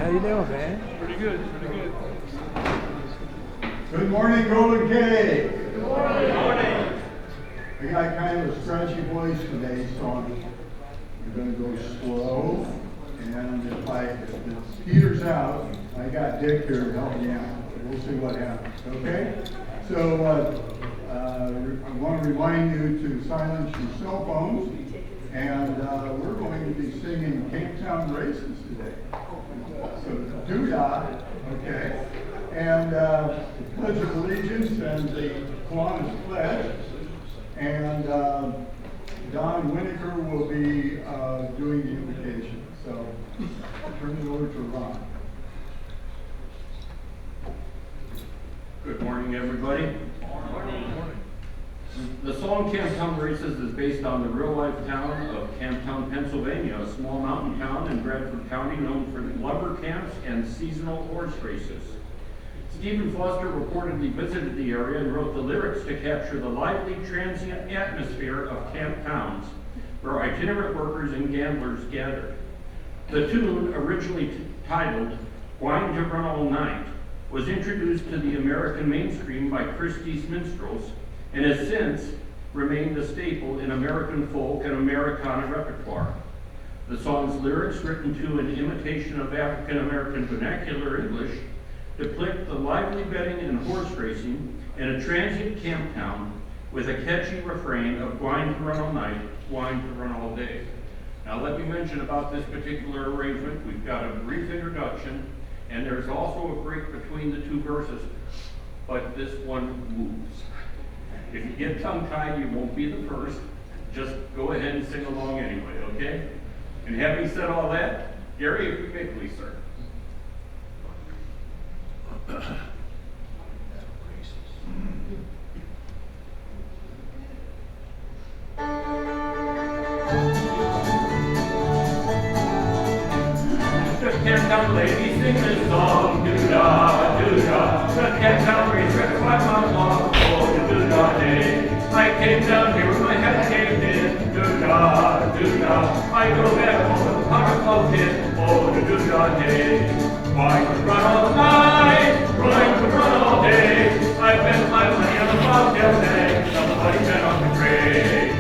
How you doing, man? Pretty good, pretty good. Good morning, Golden Cave. Good morning. Good morning. I got kind of a scratchy voice today, so I'm going to go slow. And if it peters out, I got Dick here to help me out. We'll see what happens, okay? So I want to remind you to silence your cell phones. And we're going to be singing Camptown Races today. So doo-dah, okay? And the Pledge of Allegiance and the Kiwanis Pledge. And Don Winokur will be doing the invocation. So I'll turn it over to Ron. Good morning, everybody. Good morning. The song Camptown Races is based on the real-life town of Camptown, Pennsylvania, a small mountain town in Bradford County known for lumber camps and seasonal horse races. Stephen Foster reportedly visited the area and wrote the lyrics to capture the lively, transient atmosphere of camp towns, where itinerant workers and gamblers gathered. The tune, originally titled "Wine to Run All Night," was introduced to the American mainstream by Christie's minstrels, and has since remained a staple in American folk and Americana repertoire. The song's lyrics, written to an imitation of African American vernacular English, depict the lively betting and horse racing in a transient camp town with a catchy refrain of "Wine to run all night, wine to run all day." Now let me mention about this particular arrangement. We've got a brief introduction, and there's also a break between the two verses, but this one moves. If you get tongue-tied, you won't be the first. Just go ahead and sing along anyway, okay? And having said all that, Gary, if you may please, sir. The Camptown ladies sing this song, doo-dah, doo-dah. The Camptown race ran 5 miles long, oh, the doo-dah day. I came down here with my head caved in, doo-dah, doo-dah. I go back home with a pocket full in, oh, the doo-dah day. Wine to run all night, wine to run all day. I bet my money on the bobtail nag, somebody bet on the grave.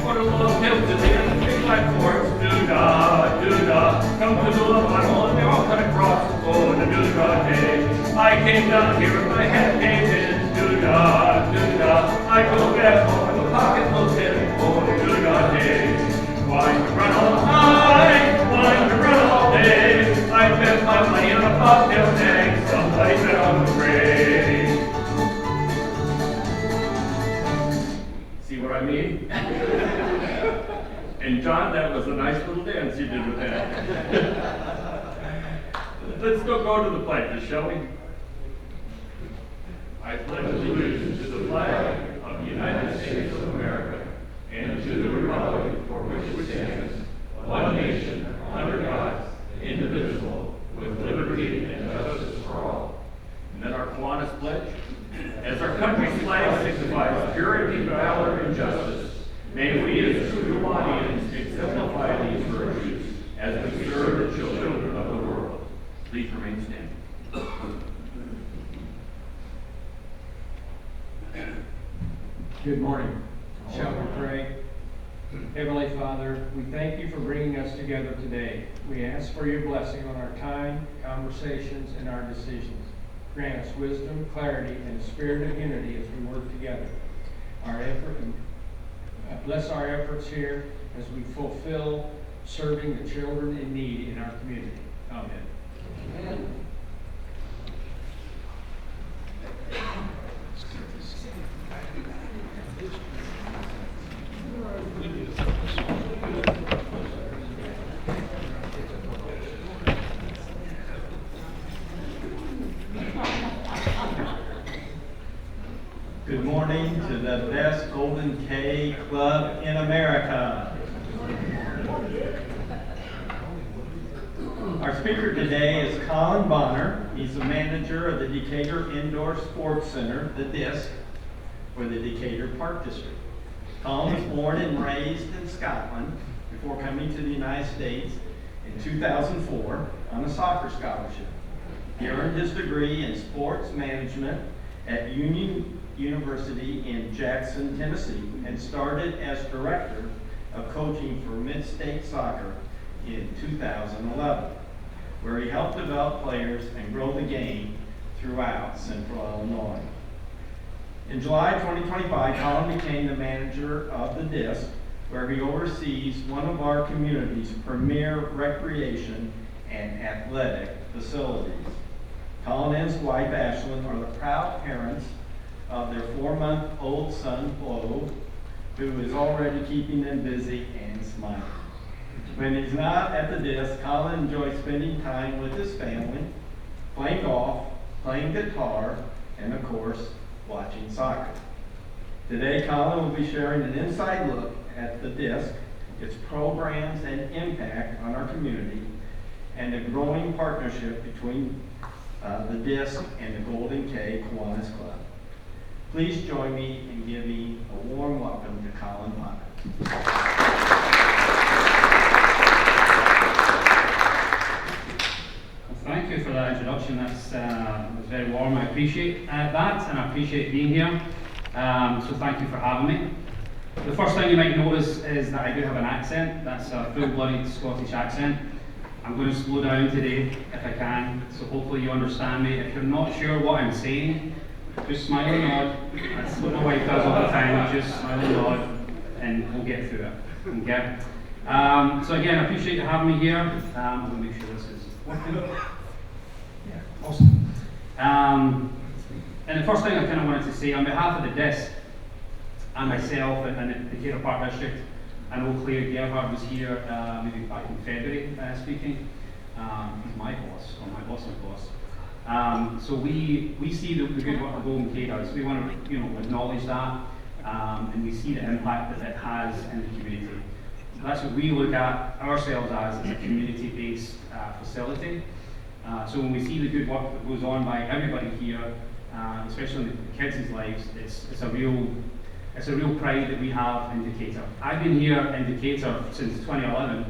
What a little hill to the end of the big black horse, doo-dah, doo-dah. Come to the little tunnel and they all cut across, oh, the doo-dah day. I came down here with my head caved in, doo-dah, doo-dah. I go back home with a pocket full of tin, oh, the doo-dah day. Wine to run all night, wine to run all day. I bet my money on a bobtail nag, somebody bet on the grave. See what I mean? And John, that was a nice little dance you did with that. Let's still go to the pledges, shall we? I pledge allegiance to the flag of the United States of America and to the republic for which it stands, one nation, under God, indivisible, with liberty and justice for all. And then our Kiwanis pledge. As our country's flag signifies purity, valor, and justice, may we as true Kiwanians exemplify these virtues as we serve the children of the world. Please remain standing. Good morning. Shall we pray? Heavenly Father, we thank you for bringing us together today. We ask for your blessing on our time, conversations, and our decisions. Grant us wisdom, clarity, and a spirit of unity as we work together. Bless our efforts here as we fulfill serving the children in need in our community. Amen. Amen. Good morning to the best Golden K club in America. Our speaker today is Colin Bonner. He's the manager of the Decatur Indoor Sports Center, the DISC, for the Decatur Park District. Colin was born and raised in Scotland. before coming to the United States in 2004 on a soccer scholarship. He earned his degree in sports management at Union University in Jackson, Tennessee, and started as director of coaching for Mid-State Soccer in 2011, where he helped develop players and grow the game throughout Central Illinois. In July 2025, Colin became the manager of the DISC, where he oversees one of our community's premier recreation and athletic facilities. Colin and his wife, Ashlyn, are the proud parents of their 4-month-old son, Flo, who is already keeping them busy and smiling. When he's not at the DISC, Colin enjoys spending time with his family, playing golf, playing guitar, and of course, watching soccer. Today, Colin will be sharing an inside look at the DISC, its programs and impact on our community, and the growing partnership between the DISC and the Golden K Kiwanis Club. Please join me in giving a warm welcome to Colin Bonner. Thank you for that introduction. That's was very warm. I appreciate that, and I appreciate being here. So thank you for having me. The first thing you might notice is that I do have an accent. That's a full-blooded Scottish accent. I'm going to slow down today if I can, so hopefully you understand me. If you're not sure what I'm saying, just smile and nod. That's what my wife does all the time. Just smile and nod, and we'll get through it. Okay. So again, I appreciate you having me here. I'm going to make sure this is working. Yeah, awesome. And the first thing I kind of wanted to say on behalf of the DISC and myself and the Decatur Park District, I know Claire Gerhard was here maybe back in February speaking. He's my boss, or my boss's boss. So we see the good work the Golden K does. We want to acknowledge that, and we see the impact that it has in the community. So that's what we look at ourselves as a community-based facility. So when we see the good work that goes on by everybody here, especially in the kids' lives, it's a real pride that we have in Decatur. I've been here in Decatur since 2011,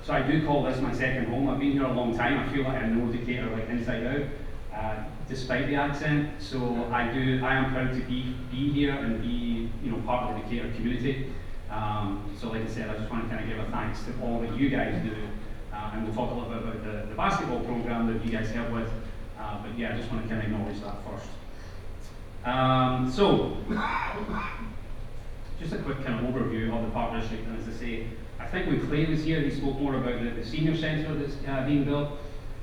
so I do call this my second home. I've been here a long time. I feel like I know Decatur like inside out, despite the accent. So I am proud to be here and be part of the Decatur community. So like I said, I just want to kind of give a thanks to all that you guys do, and we'll talk a little bit about the basketball program that you guys help with. But yeah, I just want to kind of acknowledge that first. So, just a quick kind of overview of the Park District, and as I say, I think when Clay was here, he spoke more about the senior centre that's being built.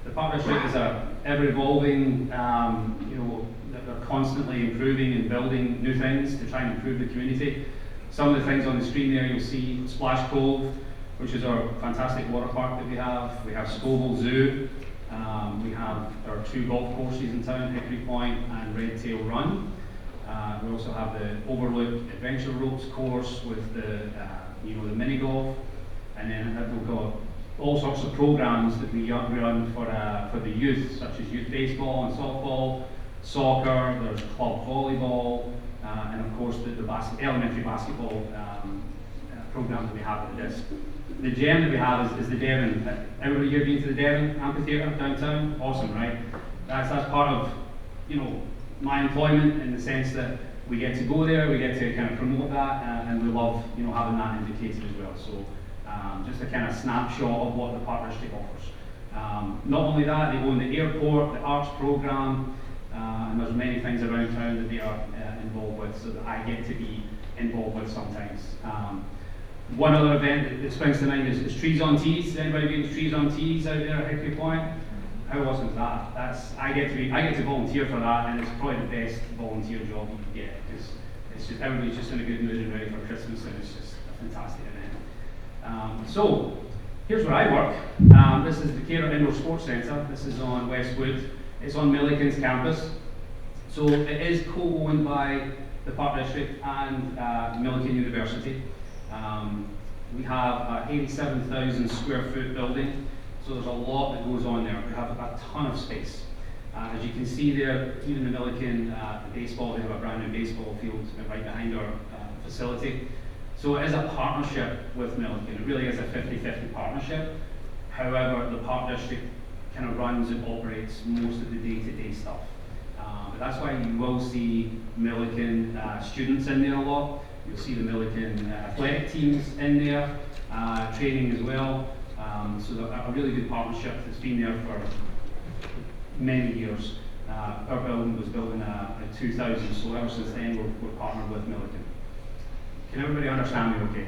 The Park District is a ever-evolving, they're constantly improving and building new things to try and improve the community. Some of the things on the screen there, you'll see Splash Cove, which is our fantastic water park that we have. We have Scoville Zoo. We have our 2 golf courses in town, Hickory Point and Red Tail Run. We also have the Overlook Adventure Ropes course with the mini golf, and then we've got all sorts of programs that we run for the youth, such as youth baseball and softball, soccer. There's club volleyball, and of course the elementary basketball program that we have at the DISC. The gem that we have is the Devon. Everybody here been to the Devon Amphitheatre downtown? Awesome, right? That's part of my employment, in the sense that we get to go there, we get to kind of promote that, and we love having that in Decatur as well. So just a kind of snapshot of what the Park District offers. Not only that, they own the airport, the arts program, and there's many things around town that they are involved with, so that I get to be involved with sometimes. One other event that springs to mind is Trees on Tees. Anybody been to Trees on Tees out there at Hickory Point? How awesome is that? I get to volunteer for that, and it's probably the best volunteer job you can get, because it's just everybody's just in a good mood and ready for Christmas, and it's just a fantastic event. So here's where I work. This is the Decatur Indoor Sports Centre. This is on Westwood. It's on Milliken's campus. So it is co-owned by the Park District and Milliken University. We have an 87,000 square foot building, so there's a lot that goes on there. We have a ton of space. As you can see there, even the Milliken baseball, they have a brand new baseball field right behind our facility. So it is a partnership with Milliken. It really is a 50-50 partnership. However, the Park District kind of runs and operates most of the day-to-day stuff. But that's why you will see Milliken students in there a lot. You'll see the Milliken athletic teams in there, training as well. So a really good partnership that's been there for many years. Our building was built in 2000, so ever since then we're partnered with Milliken. Can everybody understand me okay?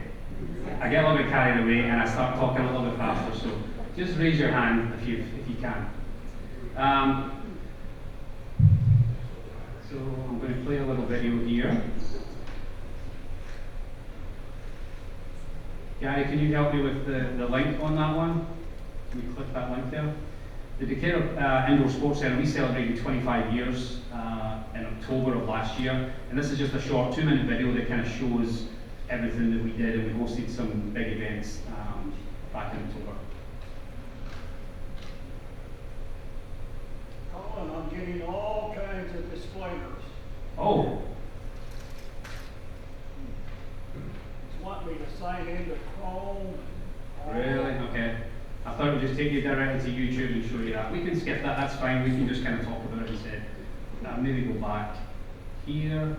I get a little bit carried away and I start talking a little bit faster, so just raise your hand if you can. So I'm going to play a little video here. Gary, can you help me with the link on that one? Can we click that link there? The Decatur Indoor Sports Centre, we celebrated 25 years in October of last year, and this is just a short 2-minute video that kind of shows everything that we did, and we hosted some big events back in October. Colin, I'm getting all kinds of disclaimers. Oh, It's wanting me to sign into Chrome. really? Okay. I thought it would just take you directly to YouTube and show you that. We can skip that, that's fine. We can just kind of talk about it instead. Maybe go back here.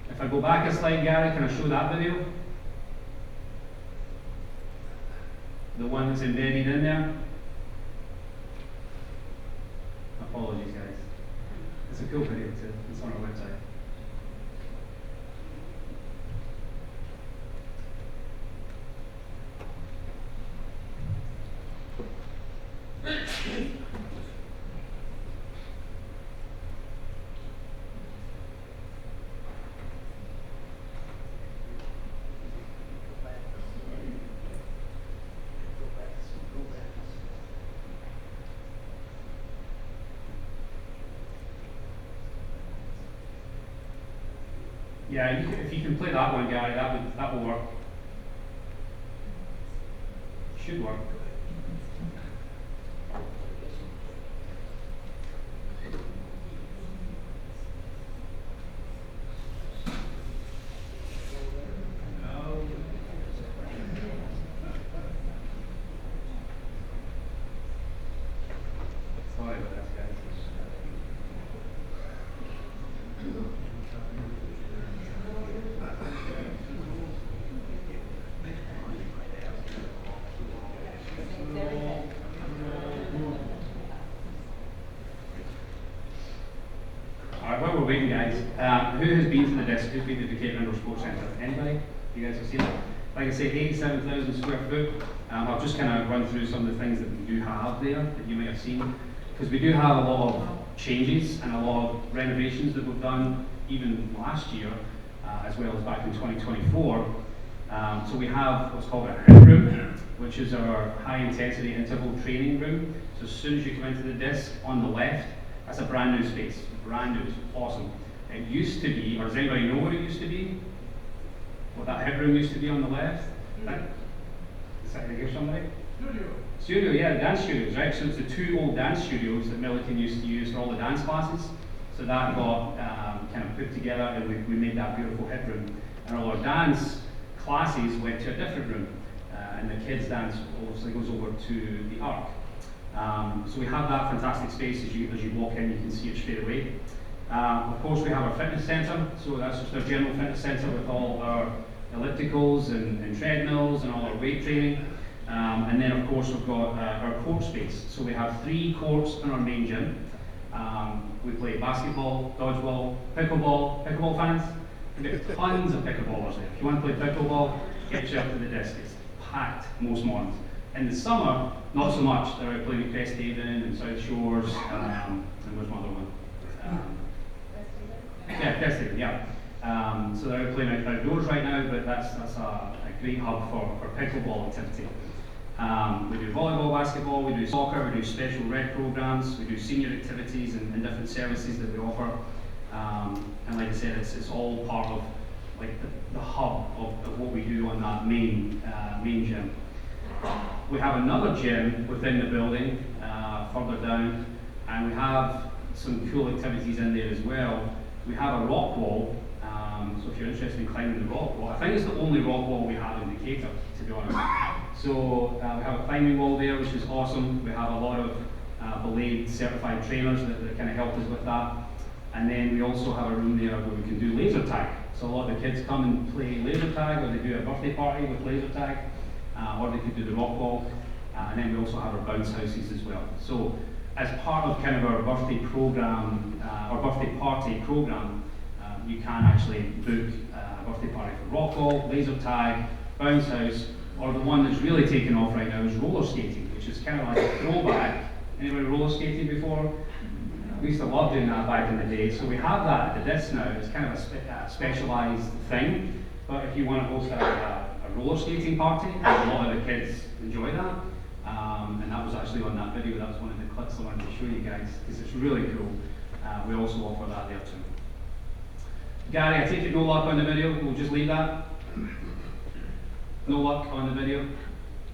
If I go back a slide, Gary, can I show that video? The one that's embedded in there? Apologies, guys. It's a cool video too. It's on our website. Yeah, if you can play that one, Gary, that will work. Should work. Sorry about that, guys. Alright, while we're waiting, guys, who has been to the disc? Who's been to the Decatur Indoor Sports Centre? Anybody? You guys have seen it? Like I say, 87,000 square foot. I'll just kind of run through some of the things that we do have there that you may have seen, because we do have a lot of changes and a lot of renovations that we've done even last year, as well as back in 2024. So we have what's called a HIIT room, which is our high intensity interval training room. So as soon as you come into the disc on the left, that's a brand new space. Brand new, it's awesome. It used to be, or does anybody know what it used to be? What that HIIT room used to be on the left? Is that here somebody? Studio, yeah, dance studios, right? So it's the 2 old dance studios that Milliken used to use for all the dance classes. So that got kind of put together, and we made that beautiful HIIT room. And all our dance classes went to a different room, and the kids' dance obviously goes over to the Arc. So we have that fantastic space. As you walk in, you can see it straight away. Of course, we have our fitness centre, so that's just our general fitness centre with all our ellipticals and treadmills and all our weight training. And then, of course, we've got our court space. So we have 3 courts in our main gym. We play basketball, dodgeball, pickleball. Pickleball fans? We've got tons of pickleballers there. If you want to play pickleball, get yourself to the disc. It's packed most mornings. In the summer, not so much. They're out playing at Cresthaven and South Shores, and where's my other one? Yeah, Cresthaven, yeah. So they're out playing outdoors right now, but that's a great hub for pickleball activity. We do volleyball, basketball, we do soccer, we do special rec programs, we do senior activities and different services that we offer. And like I said, it's all part of like the hub of what we do on that main gym. We have another gym within the building, further down, and we have some cool activities in there as well. We have a rock wall, so if you're interested in climbing the rock wall, I think it's the only rock wall we have in Decatur, to be honest. So we have a climbing wall there, which is awesome. We have a lot of belayed certified trainers that kind of help us with that. And then we also have a room there where we can do laser tag. So a lot of the kids come and play laser tag, or they do a birthday party with laser tag, or they could do the rock wall. And then we also have our bounce houses as well. So as part of kind of our birthday program, our birthday party program, you can actually book a birthday party for rock wall, laser tag, bounce house, or the one that's really taken off right now is roller skating, which is kind of like a throwback. Anybody roller skated before? We used to love doing that back in the day. So we have that at the disc now. It's kind of a specialised thing. But if you want to host a roller skating party, a lot of the kids enjoy that. And that was actually on that video. That was one of the clips I wanted to show you guys because it's really cool. We also offer that there too. Gary, I take it no luck on the video. We'll just leave that. No luck on the video.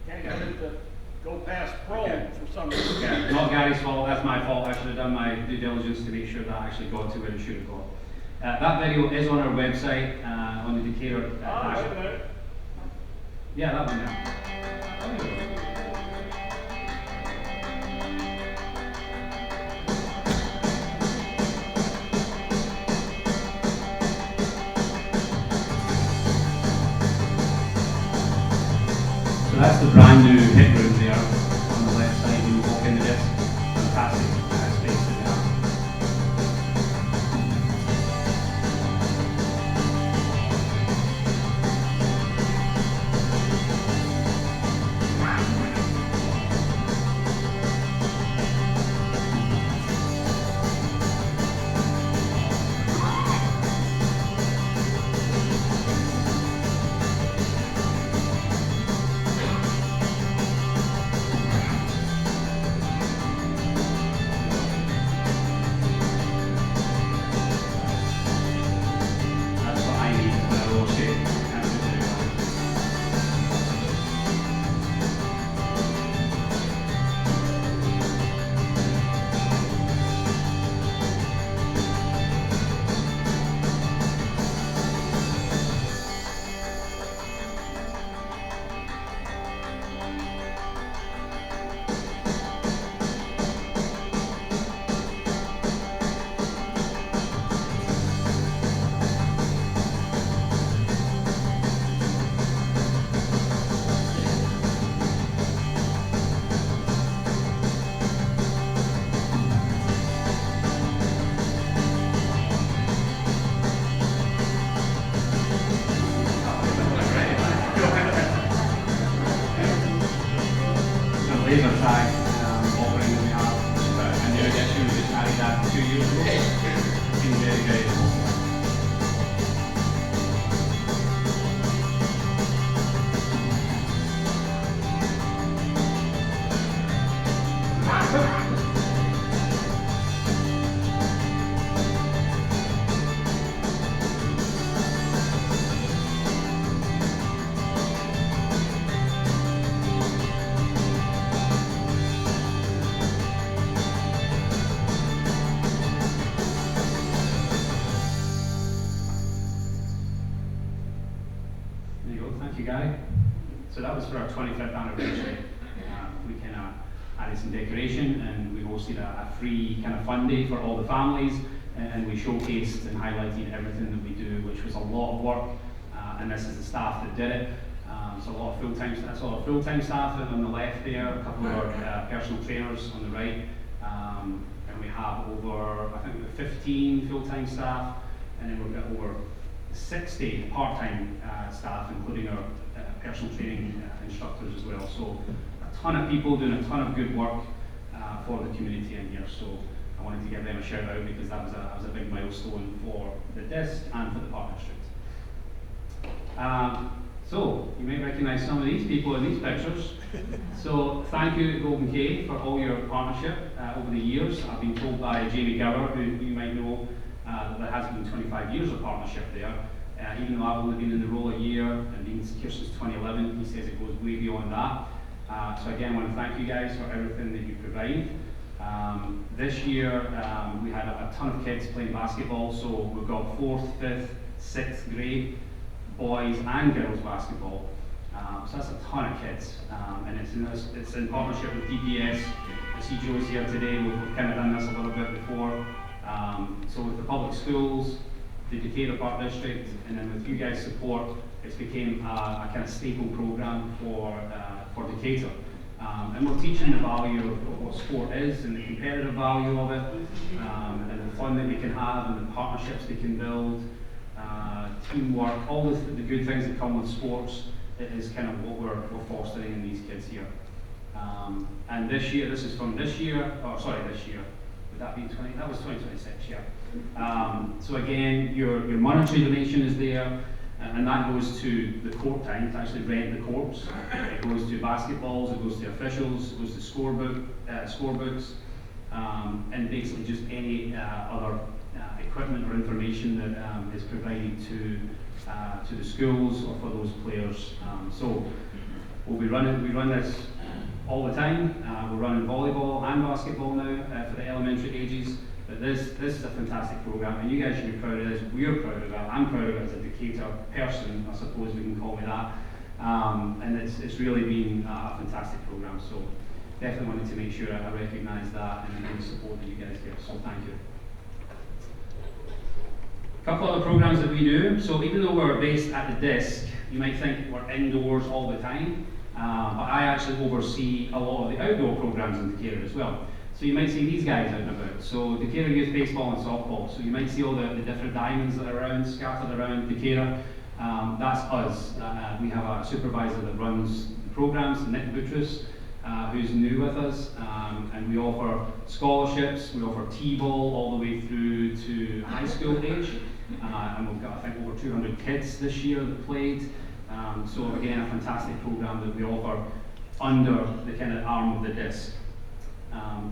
Can't get it to go past pro for some reason. Yeah, not Gary's fault, that's my fault. I should have done my due diligence to make sure that actually got to where it should have gone. That video is on our website, on the Decatur. Wait a minute. Yeah, that one there. There you go. So that's the brand new hit room there on the left side when you walk in the disc. Fantastic space that we have. That's what I need when I roll skate. Laser tag offering that we have, a new edition we just added that 2 years ago. It's been very, very popular. There you go, thank you, Gary. So that was for our 25th anniversary. We kind of added some decoration and we hosted a free kind of fun day for all the families, and we showcased and highlighted everything that we do, which was a lot of work, and this is the staff that did it. So a lot of full-time staff on the left there, a couple of our personal trainers on the right, and we have over, I think we have 15 full-time staff, and then we've got over 60 part-time staff, including our personal training instructors as well. So a ton of people doing a ton of good work for the community in here. So I wanted to give them a shout out because that was a big milestone for the disc and for the partnership. So you may recognize some of these people in these pictures. So thank you Golden K for all your partnership over the years. I've been told by Jamie Gower, who you might know, that there has been 25 years of partnership there. Even though I've only been in the role a year and been here since 2011, he says it goes way beyond that. So again, I want to thank you guys for everything that you provide. This year, we had a ton of kids playing basketball, so we've got 4th, 5th, 6th grade, boys and girls basketball. So that's a ton of kids, and it's in partnership with DPS. I see Joe's here today. We've kind of done this a little bit before. So with the public schools, the Decatur Park District, and then with you guys' support, it's became a kind of staple program for Decatur. And we're teaching the value of what sport is and the competitive value of it, and the fun that we can have and the partnerships they can build, teamwork, all the good things that come with sports is kind of what we're fostering in these kids here. And this year, this is from this year, would that be 20? That was 2026, yeah. So again, your monetary donation is there, and that goes to the court time to actually rent the courts. It goes to basketballs, it goes to officials, it goes to scorebooks, and basically just any other equipment or information that is provided to the schools or for those players. So we run this all the time. We're running volleyball and basketball now for the elementary ages. But this is a fantastic program, and you guys should be proud of this. We're proud of it. I'm proud of it as a Decatur person, I suppose we can call me that. And it's really been a fantastic program. So definitely wanted to make sure I recognise that and the support that you guys give. So thank you. A couple other programs that we do. So even though we're based at the disc, you might think we're indoors all the time, but I actually oversee a lot of the outdoor programs in Decatur as well. So you might see these guys out and about. So Decatur Youth Baseball and Softball. So you might see all the different diamonds that are around, scattered around Decatur. That's us. We have a supervisor that runs the programs, Nick Buttress, who's new with us, and we offer scholarships. We offer T-ball all the way through to high school age, and we've got, I think, over 200 kids this year that played. So again, a fantastic program that we offer under the kind of arm of the disc.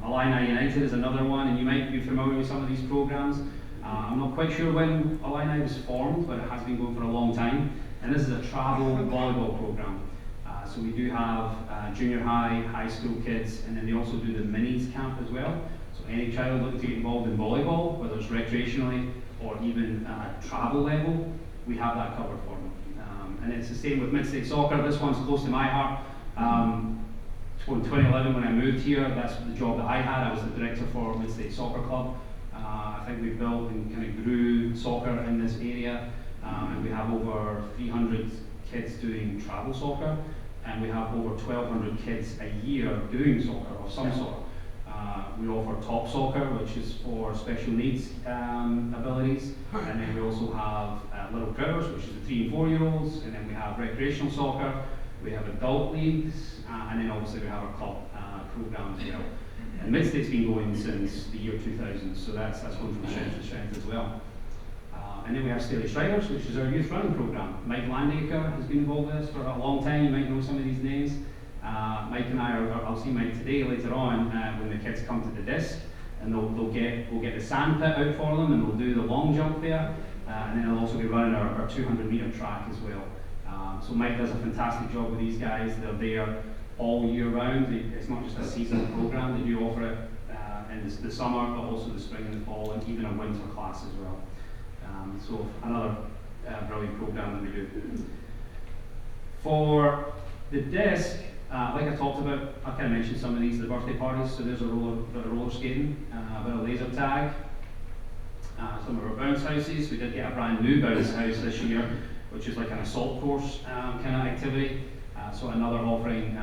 Illini United is another one, and you might be familiar with some of these programs. I'm not quite sure when Illini was formed, but it has been going for a long time. And this is a travel volleyball program. So we do have junior high, high school kids, and then they also do the minis camp as well. So any child looking to get involved in volleyball, whether it's recreationally or even travel level, we have that covered for them. And it's the same with Mid-State Soccer. This one's close to my heart. In 2011, when I moved here, that's the job that I had. I was the director for Mid-State Soccer Club. I think we built and kind of grew soccer in this area, and we have over 300 kids doing travel soccer, and we have over 1,200 kids a year doing soccer of some sort. We offer top soccer, which is for special needs abilities, and then we also have Little Critters, which is the 3 and 4 year olds, and then we have recreational soccer. We have adult leagues, and then obviously we have our club program as well. And Mid-State's been going since the year 2000, so that's going from strength to strength as well. And then we have Staley Striders, which is our youth running program. Mike Landacre has been involved with this for a long time. You might know some of these names. Mike and I'll see Mike today later on when the kids come to the disc, and we'll get the sand pit out for them, and we'll do the long jump there, and then I'll also be running our 200-meter track as well. So Mike does a fantastic job with these guys. They're there all year round. It's not just a seasonal program. They do offer it in the summer, but also the spring and the fall, and even a winter class as well. So another brilliant program that we do. For the disc, like I talked about, I kind of mentioned some of these, the birthday parties. So there's a roller skating, a bit of laser tag, some of our bounce houses. We did get a brand new bounce house this year, which is like an assault course kind of activity. So another offering,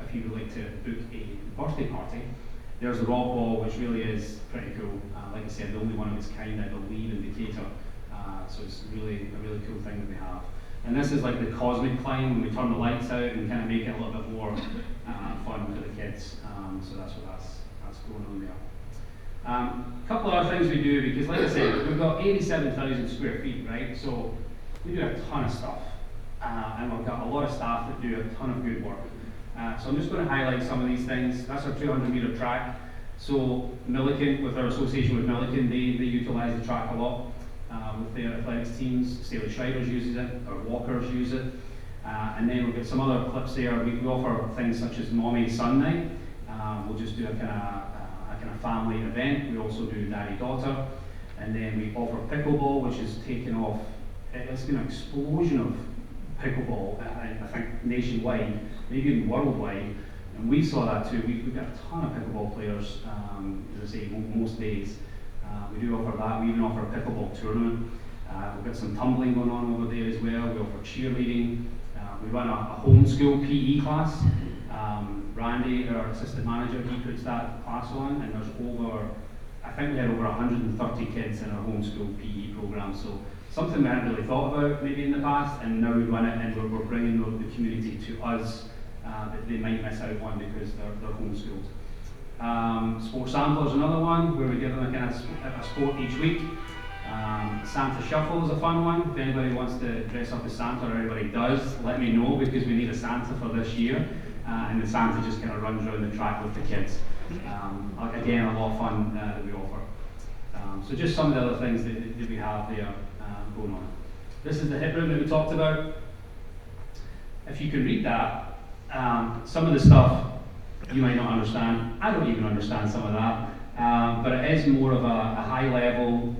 if you would like to book a birthday party. There's the rock ball, which really is pretty cool. Like I said, the only one of its kind, I believe, in Decatur. So it's really a really cool thing that we have. And this is like the cosmic climb when we turn the lights out and kind of make it a little bit more fun for the kids. So that's going on there. A couple of other things we do, because like I said, we've got 87,000 square feet, right? So we do a ton of stuff. And we've got a lot of staff that do a ton of good work. So I'm just going to highlight some of these things. That's our 200-meter track. So Milliken, with our association with Milliken, they utilise the track a lot with their athletics teams. Staley Striders uses it, our walkers use it. And then we've got some other clips there. We offer things such as Mommy Sun Night. We'll just do a kind kind of family event. We also do daddy-daughter, and then we offer pickleball, which has taken off. It's been an explosion of pickleball, I think nationwide, maybe even worldwide, and we saw that too. We've got a ton of pickleball players, as I say, most days. We do offer that. We even offer a pickleball tournament. We've got some tumbling going on over there as well. We offer cheerleading. We run a homeschool PE class. Randy, our assistant manager, he puts that class on, and there's I think we had over 130 kids in our homeschool PE program. So something we hadn't really thought about maybe in the past, and now we run it, and we're bringing the community to us that they might miss out on because they're homeschooled. Sports Sampler is another one where we give them a kind of a sport each week. Santa Shuffle is a fun one. If anybody wants to dress up as Santa, or anybody does, let me know, because we need a Santa for this year. And the Santa just kind of runs around the track with the kids. Again, a lot of fun that we offer. So just some of the other things that we have there going on. This is the hip room that we talked about. If you can read that, some of the stuff you might not understand. I don't even understand some of that. But it is more of a high-level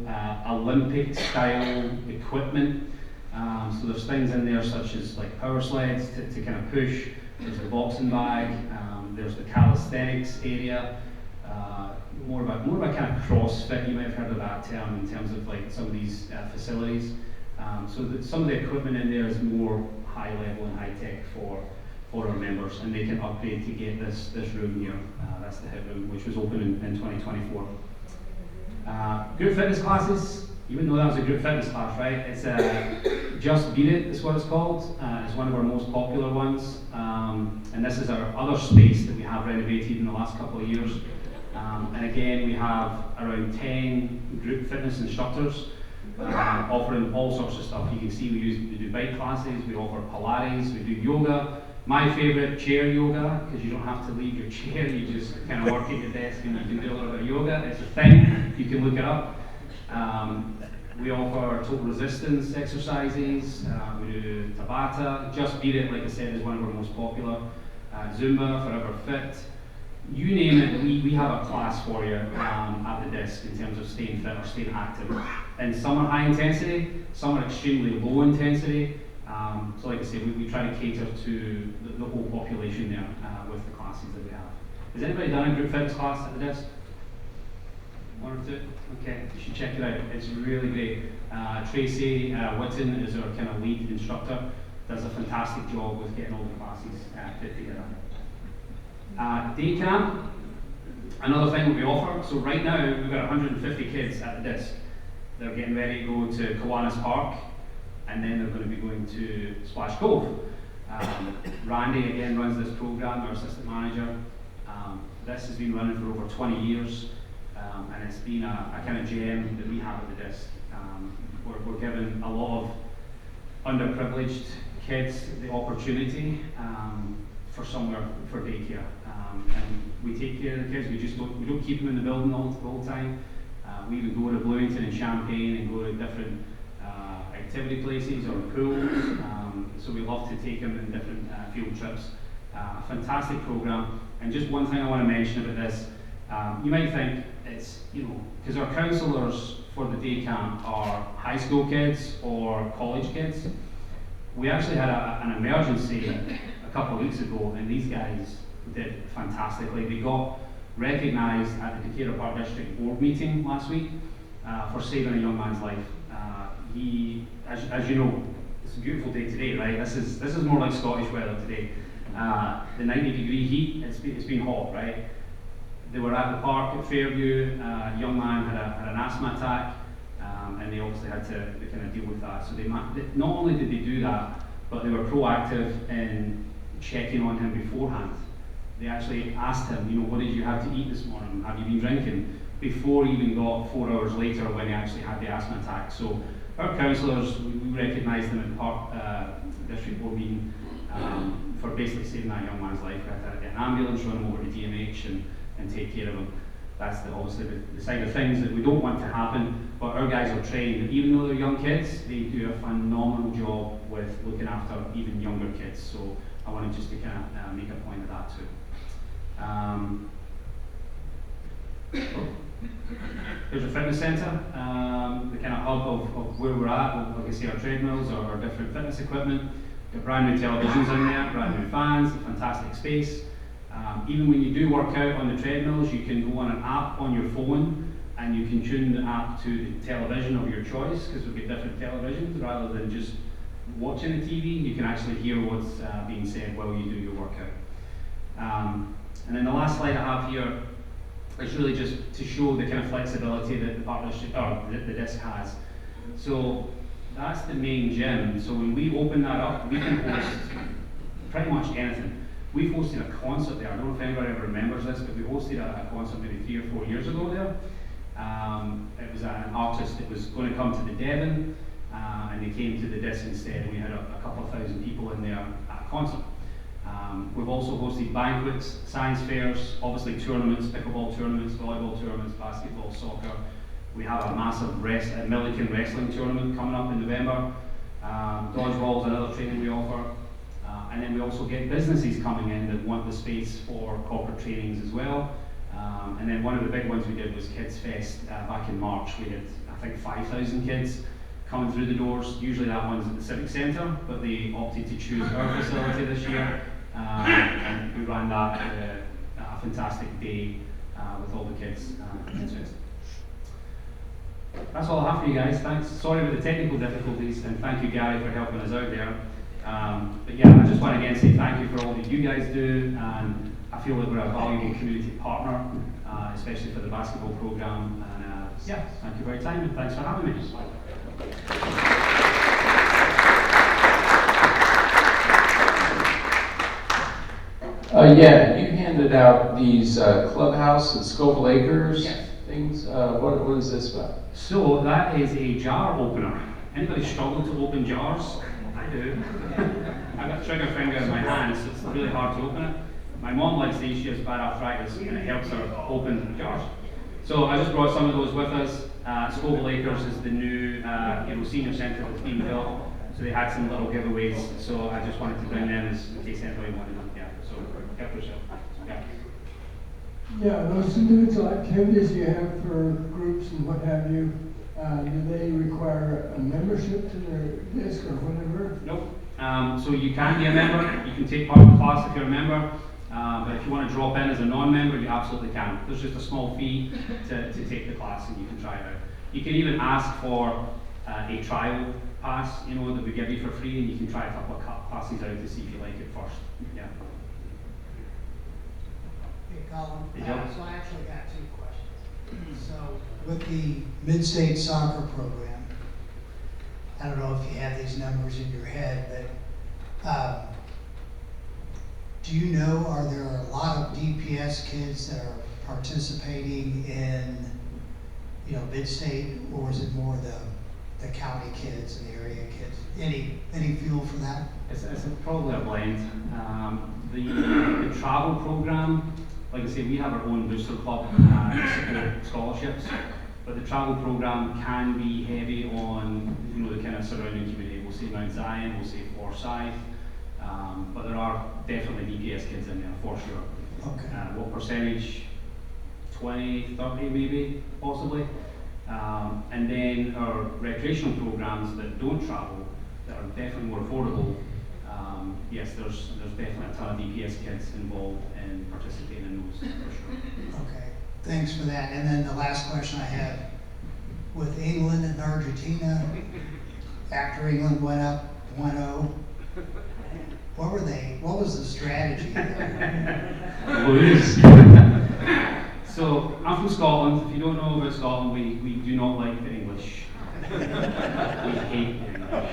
Olympic style equipment. So there's things in there such as like power sleds to kind of push. There's the boxing bag. There's the calisthenics area. More about kind of CrossFit. You might have heard of that term in terms of like some of these facilities. So some of the equipment in there is more high level and high tech for our members, and they can upgrade to get this room here. That's the hip room, which was open in 2024. Group fitness classes. You would know that was a group fitness class, right? It's Just Beat It is what it's called. It's one of our most popular ones, and this is our other space that we have renovated in the last couple of years. And again, we have around 10 group fitness instructors offering all sorts of stuff. You can see we do bike classes, we offer Pilates, we do yoga. My favorite, chair yoga, because you don't have to leave your chair, you just kind of work at your desk and you can do a little bit of yoga. It's a thing, you can look it up. We offer total resistance exercises, we do Tabata. Just Beat It, like I said, is one of our most popular. Zumba, Forever Fit. You name it, we have a class for you at the desk in terms of staying fit or staying active. And some are high intensity, some are extremely low intensity. So like I say, we try to cater to the whole population there with the classes that we have. Has anybody done a group fitness class at the desk? One or two? Okay, you should check it out. It's really great. Tracy Whitten is our kind of lead instructor. Does a fantastic job with getting all the classes fit together. Day camp, another thing that we offer. So right now we've got 150 kids at the desk. They're getting ready to go to Kiwanis Park, and then they're going to be going to Splash Cove. Randy again runs this program, our assistant manager. This has been running for over 20 years, and it's been a kind of gem that we have at the desk. We're giving a lot of underprivileged kids the opportunity for somewhere for daycare, and we take care of the kids. We don't keep them in the building all the whole time. We even go to Bloomington and Champaign and go to different activity places or pools. So we love to take them in different field trips. A fantastic program. And just one thing I want to mention about this, you might think it's, because our counsellors for the day camp are high school kids or college kids. We actually had an emergency a couple of weeks ago, and these guys did fantastically. They got recognised at the Decatur Park District Board meeting last week for saving a young man's life. He, as you know, it's a beautiful day today, right? This is more like Scottish weather today. The 90-degree heat, it's been hot, right? They were at the park at Fairview. A young man had an asthma attack, and they obviously had to kind of deal with that. So not only did they do that, but they were proactive in checking on him beforehand. They actually asked him, what did you have to eat this morning? Have you been drinking? Before he even got 4 hours later when he actually had the asthma attack. So our counsellors, we recognised them in Park District Board meeting for basically saving that young man's life. We had to get an ambulance, run him over to DMH and take care of him. That's obviously the side of things that we don't want to happen, but our guys are trained. Even though they're young kids, they do a phenomenal job with looking after even younger kids. So I wanted just to kind of make a point of that too. There's a fitness centre, the kind of hub of where we're at. Like I say, our treadmills, our different fitness equipment. Got brand new televisions in there, brand new fans, a fantastic space. Even when you do work out on the treadmills, you can go on an app on your phone and you can tune the app to the television of your choice, because we've got different televisions rather than just watching the TV. You can actually hear what's being said while you do your workout. And then the last slide I have here is really just to show the kind of flexibility that the partnership, or the disc has. So that's the main gym. So when we open that up, we can host pretty much anything. We've hosted a concert there. I don't know if anybody ever remembers this, but we hosted a concert maybe 3 or 4 years ago there. It was an artist that was going to come to the Devon, and they came to the disc instead, and we had a couple of thousand people in there at a concert. We've also hosted banquets, science fairs, obviously tournaments, pickleball tournaments, volleyball tournaments, basketball, soccer. We have a massive Milliken wrestling tournament coming up in November. Dodgeball is another training we offer. And then we also get businesses coming in that want the space for corporate trainings as well. And then one of the big ones we did was Kids Fest back in March. We had, I think, 5,000 kids coming through the doors. Usually that one's at the Civic Centre, but they opted to choose our facility this year. And we ran that a fantastic day with all the kids. That's all I have for you guys. Thanks. Sorry about the technical difficulties, and thank you, Gary, for helping us out there. But yeah, I just want to again say thank you for all that you guys do, and I feel that we're a valuable community partner, especially for the basketball program. And yeah, thank you for your time, and thanks for having me. Yeah, you handed out these clubhouse and Scoville Acres things. What is this about? So that is a jar opener. Anybody struggle to open jars? I do. I've got trigger finger in my hand, so it's really hard to open it. My mom likes these, she has bad arthritis, and it helps her open jars. So I just brought some of those with us. Scoville Acres is the new senior centre that's being built. So they had some little giveaways, so I just wanted to bring them in case anybody wanted them. Yeah, so help yourself. Yeah. Yeah, those individual activities you have for groups and what have you, do they require a membership to their disc or whatever? Nope. So you can be a member, you can take part in the class if you're a member, but if you want to drop in as a non-member, you absolutely can. There's just a small fee to take the class, and you can try it out. You can even ask for a trial pass, that we give you for free, and you can try a couple of classes out to see if you like it first. Yeah. Hey, Colin. Hey, Joe. So I actually got 2 questions. So with the mid-state soccer program, I don't know if you have these numbers in your head, but do you know, are there a lot of DPS kids that are participating in, mid-state, or is it more the county kids and the area kids? Any feel for that? It's probably a blend. The travel program, like I say, we have our own booster club to support scholarships, but the travel program can be heavy on the kind of surrounding community. We'll say Mount Zion, we'll say Forsyth, but there are definitely DPS kids in there for sure. Okay. What percentage? 20, 30 maybe, possibly. And then our recreational programs that don't travel, that are definitely more affordable, yes, there's definitely a ton of DPS kids involved in participating in those, for sure. Okay, thanks for that. And then the last question I had, with England and Argentina, after England went up 1-0, what was the strategy? Lose. So, I'm from Scotland. If you don't know about Scotland, we do not like the English. We hate the English.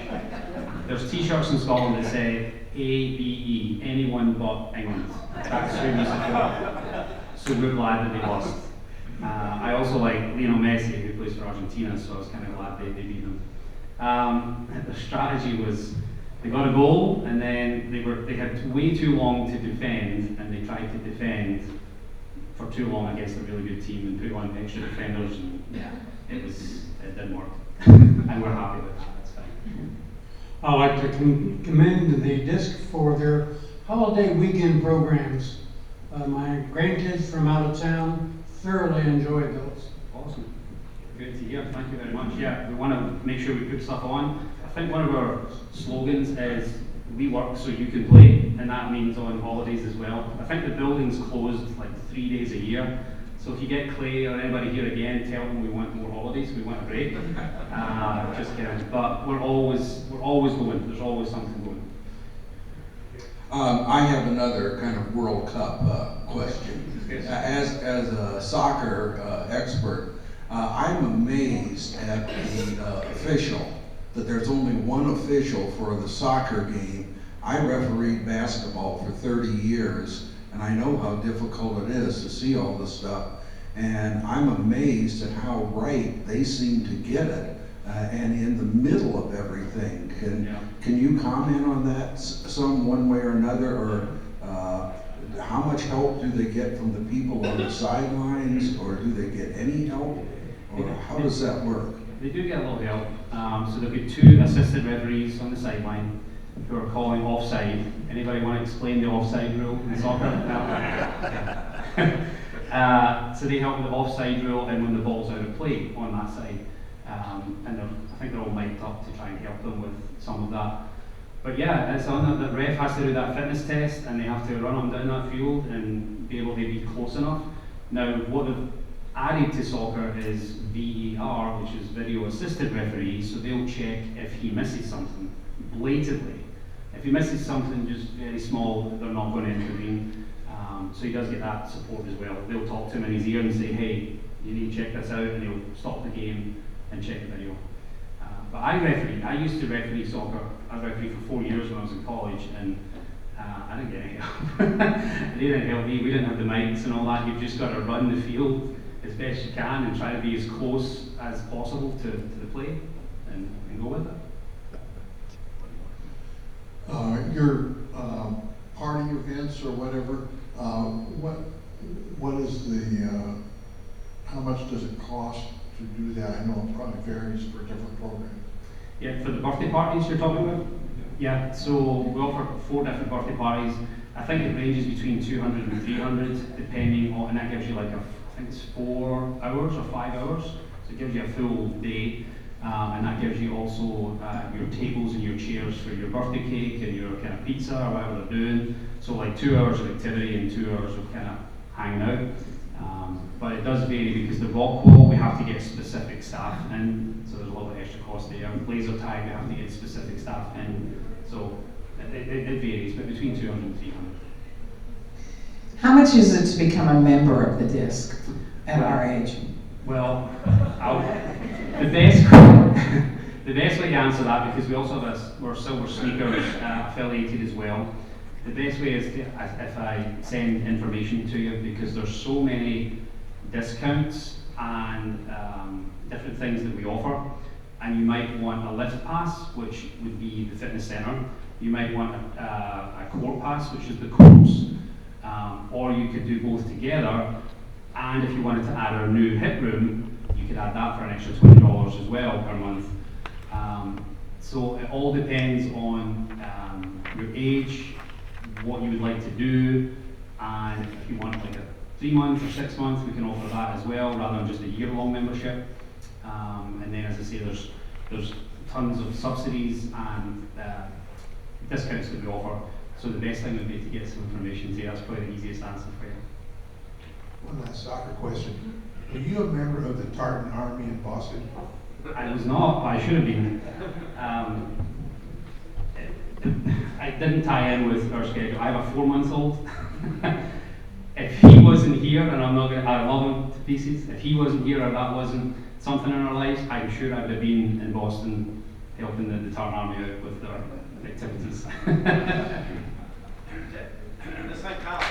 There's t-shirts in Scotland that say ABE, anyone but England. That's who we support. So we're glad that they lost. I also like Lionel Messi, who plays for Argentina, so I was kind of glad they beat them. The strategy was, they got a goal, and then they had way too long to defend, and they tried to defend for too long against a really good team and put on extra defenders, and yeah, it didn't work. And we're happy with that, that's fine. I'd like to commend the DISC for their holiday weekend programs. My grandkids from out of town thoroughly enjoyed those. Awesome. Good to hear. Thank you very much. Yeah, we want to make sure we put stuff on. I think one of our slogans is "We work so you can play," and that means on holidays as well. I think the building's closed like 3 days a year. So if you get Clay or anybody here again, tell them we want more holidays, we want a break. Just kidding. But we're always going. There's always something going. I have another kind of World Cup question. As a soccer expert, I'm amazed at the official, that there's only one official for the soccer game. I refereed basketball for 30 years, and I know how difficult it is to see all this stuff. And I'm amazed at how right they seem to get it, and in the middle of everything. Can you comment on that some one way or another, or how much help do they get from the people on the sidelines, or do they get any help, or how does that work? They do get a lot of help. So there'll be 2 assistant referees on the sideline who are calling offside. Anybody want to explain the offside rule in soccer? So they help with the offside rule and when the ball's out of play on that side. And I think they're all mic'd up to try and help them with some of that. But yeah, it's on that the ref has to do that fitness test and they have to run them down that field and be able to be close enough. Now, what they've added to soccer is VAR, which is video assisted referee, so they'll check if he misses something blatantly. If he misses something just very small, they're not going to intervene. So he does get that support as well. They'll talk to him in his ear and say, hey, you need to check this out, and he'll stop the game and check the video. But I used to referee soccer. I refereed for 4 years when I was in college, and I didn't get any help. They didn't help me. We didn't have the mics and all that. You've just got to run the field as best you can and try to be as close as possible to the play and go with it. Your party events or whatever, what is the, how much does it cost to do that? I know it probably varies for different programs. Yeah, for the birthday parties you're talking about? Yeah, so we offer 4 different birthday parties. I think it ranges between 200 and 300 depending on, and that gives you like I think it's 4 hours or 5 hours. So it gives you a full day. And that gives you also your tables and your chairs for your birthday cake and your kind of pizza or whatever they're doing. So like 2 hours of activity and 2 hours of kind of hanging out. But it does vary because the rock wall, we have to get specific staff in, so there's a little bit extra cost there. Laser tag, we have to get specific staff in. So it varies, but between 200 and 300. How much is it to become a member of the disc at our age? Well, the best way to answer that, because we also have we're Silver Sneakers affiliated as well. The best way is if I send information to you, because there's so many discounts and different things that we offer, and you might want a lift pass, which would be the fitness center. You might want a court pass, which is the courts, or you could do both together. And if you wanted to add our new hip room, you could add that for an extra $20 as well per month. So it all depends on your age, what you would like to do, and if you want like a 3 months or 6 months, we can offer that as well, rather than just a year-long membership. And then, as I say, there's tons of subsidies and discounts that we offer. So the best thing would be to get some information to you. That's probably the easiest answer for you. One last soccer question. Were you a member of the Tartan Army in Boston? I was not, but I should have been. I didn't tie in with our schedule. I have a 4-month-old. If he wasn't here, and I'm not going to, I love him to pieces, if he wasn't here or that wasn't something in our lives, I'm sure I would have been in Boston helping the Tartan Army out with their activities. Let's thank Colin.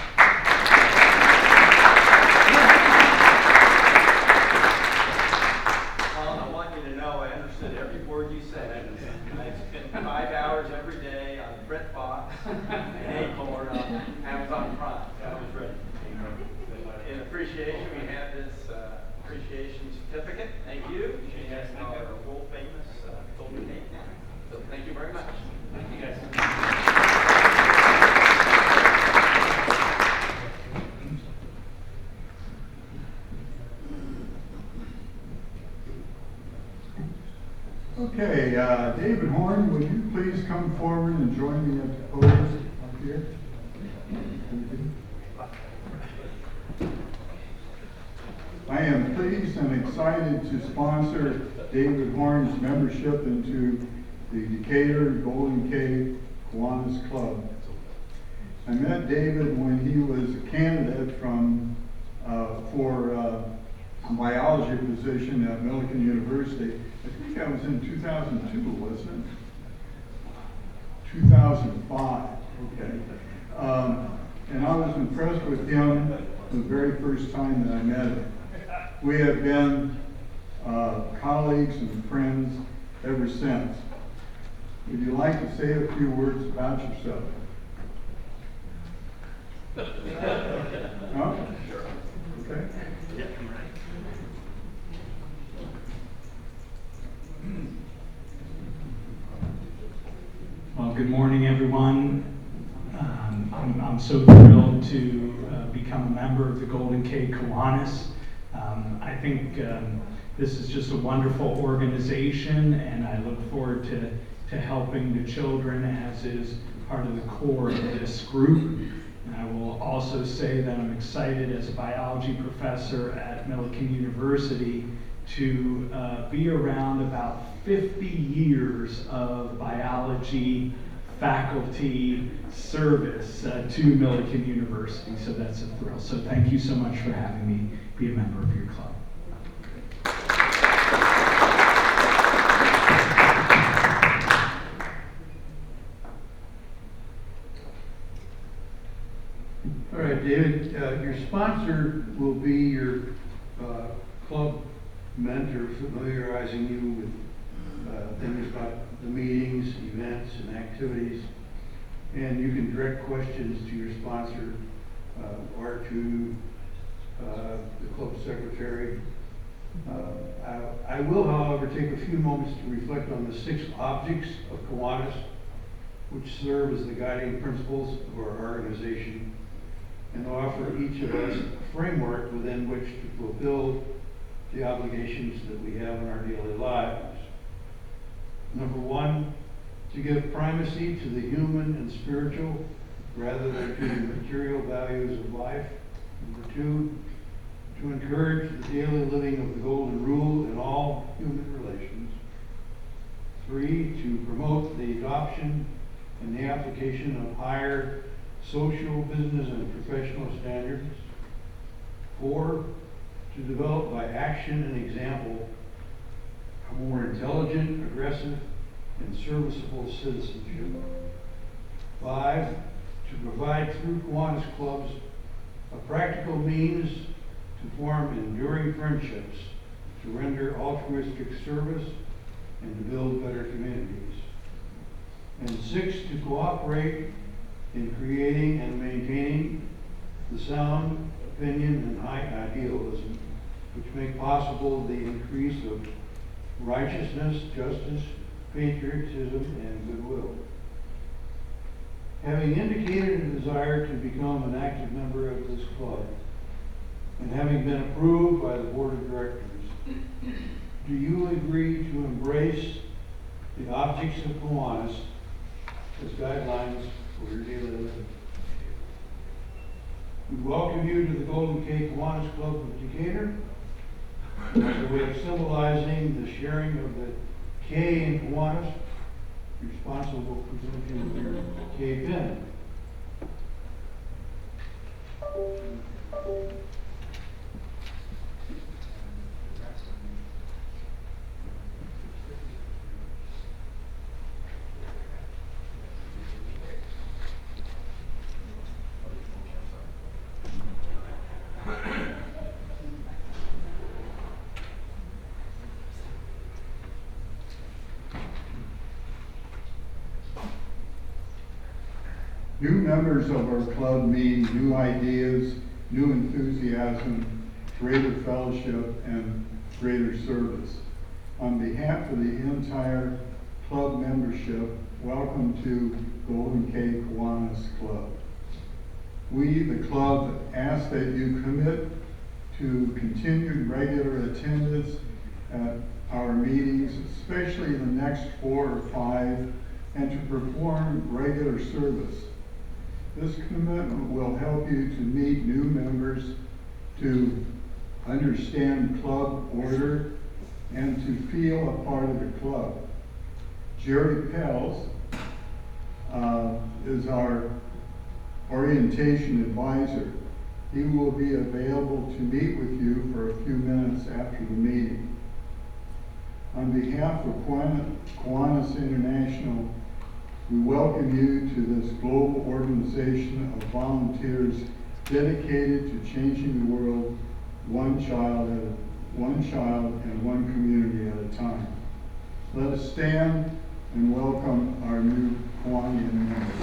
Colin, I want you to know I understood every word you said. I spent 5 hours every day on BritBox and Acorn on Amazon Prime. That was ready. In appreciation, we have this appreciation certificate. Thank you. She has our world famous golden cake. So thank you very much. Thank you guys. David Horn, would you please come forward and join me at the podium up here? I am pleased and excited to sponsor David Horn's membership into the Decatur Golden Cave Kiwanis Club. I met David when he was a candidate for a biology position at Millikan University. I think that was in 2002, wasn't it? 2005, okay. And I was impressed with him the very first time that I met him. We have been colleagues and friends ever since. Would you like to say a few words about yourself? No? Sure. Okay. Yeah, right. Well, good morning, everyone. I'm so thrilled to become a member of the Golden Cave Kiwanis. I think this is just a wonderful organization, and I look forward to helping the children, as is part of the core of this group. And I will also say that I'm excited as a biology professor at Millikan University to be around about 50 years of biology faculty service to Millikan University. So that's a thrill. So thank you so much for having me be a member of your club. All right, David, your sponsor will be your club mentor, familiarizing you with things about the meetings, events, and activities. And you can direct questions to your sponsor or to the club secretary. I will, however, take a few moments to reflect on the 6 objects of Kiwanis, which serve as the guiding principles of our organization, and offer each of us a framework within which to fulfill the obligations that we have in our daily lives. Number 1, to give primacy to the human and spiritual rather than to the material values of life. Number 2, to encourage the daily living of the golden rule in all human relations. 3, to promote the adoption and the application of higher social, business, and professional standards. 4, to develop by action and example a more intelligent, aggressive, and serviceable citizenship. 5, to provide through Kiwanis clubs a practical means to form enduring friendships, to render altruistic service, and to build better communities. And 6, to cooperate in creating and maintaining the sound opinion and high idealism, which make possible the increase of righteousness, justice, patriotism, and goodwill. Having indicated a desire to become an active member of this club, and having been approved by the board of directors, do you agree to embrace the objects of Kiwanis as guidelines for your daily living? We welcome you to the Golden Cave Kiwanis Club of Decatur, as a way of symbolizing the sharing of the K in Kiwanis. Your sponsor will present you with your K pin. New members of our club mean new ideas, new enthusiasm, greater fellowship, and greater service. On behalf of the entire club membership, welcome to Golden Cave Kiwanis Club. We, the club, ask that you commit to continued regular attendance at our meetings, especially the next 4 or 5, and to perform regular service. This commitment will help you to meet new members, to understand club order, and to feel a part of the club. Jerry Pels is our orientation advisor. He will be available to meet with you for a few minutes after the meeting. On behalf of Kiwanis International, we welcome you to this global organization of volunteers dedicated to changing the world one child and one community at a time. Let us stand and welcome our new Kiwanian members.